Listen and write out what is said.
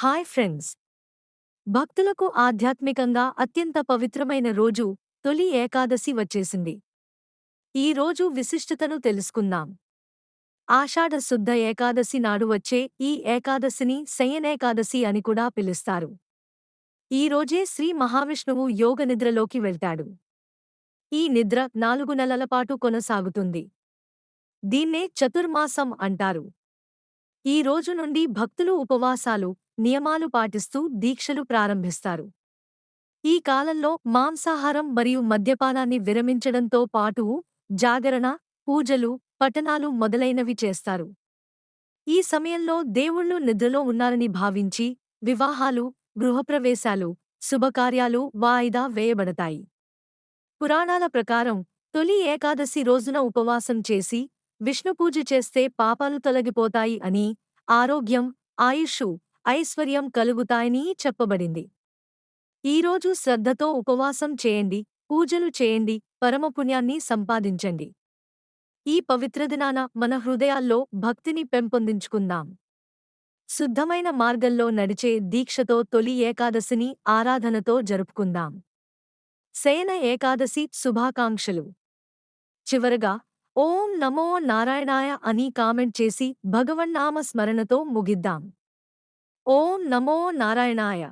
Hi friends! భక్తులకు ఆధ్యాత్మికంగా అత్యంత పవిత్రమైన రోజు తొలి ఏకాదశి వచ్చేసింది. ఈ రోజు విశిష్టతను తెలుసుకుందాం. ఆషాఢ శుద్ధ ఏకాదశి నాడు వచ్చే ఈ ఏకాదశిని శయనేకాదశి అని కూడా పిలుస్తారు. ఈ రోజే శ్రీ మహావిష్ణువు యోగ నిద్రలోకి వెళ్తాడు. ఈ నిద్ర 4 నెలల పాటు కొనసాగుతుంది. దీన్నే చతుర్మాసం అంటారు. ఈ రోజు నుండి భక్తులు ఉపవాసాలు, నియమాలు పాటిస్తూ దీక్షలు ప్రారంభిస్తారు. ఈ కాలంలో మాంసాహారం మరియు మద్యపానాన్ని విరమించడంతో పాటు జాగరణ, పూజలు, పఠనాలు మొదలైనవి చేస్తారు. ఈ సమయంలో దేవుళ్ళు నిద్రలో ఉన్నారని భావించి వివాహాలు, గృహప్రవేశాలు, శుభకార్యాలు వాయిదా వేయబడతాయి. పురాణాల ప్రకారం తొలి ఏకాదశి రోజున ఉపవాసం చేసి విష్ణుపూజ చేస్తే పాపాలు తొలగిపోతాయి అని, ఆరోగ్యం, ఆయుష్షు, ఐశ్వర్యం కలుగుతాయని చెప్పబడింది. ఈరోజు శ్రద్ధతో ఉపవాసం చేయండి, పూజలు చేయండి, పరమపుణ్యాన్ని సంపాదించండి. ఈ పవిత్ర దినాన మన హృదయాల్లో భక్తిని పెంపొందించుకుందాం. శుద్ధమైన మార్గంలో నడిచే దీక్షతో తొలి ఏకాదశిని ఆరాధనతో జరుపుకుందాం. శయన ఏకాదశి శుభాకాంక్షలు. చివరగా ఓం నమో నారాయణాయ అని కామెంట్ చేసి భగవన్నామ స్మరణతో ముగిద్దాం. ఓం నమో నారాయణాయ.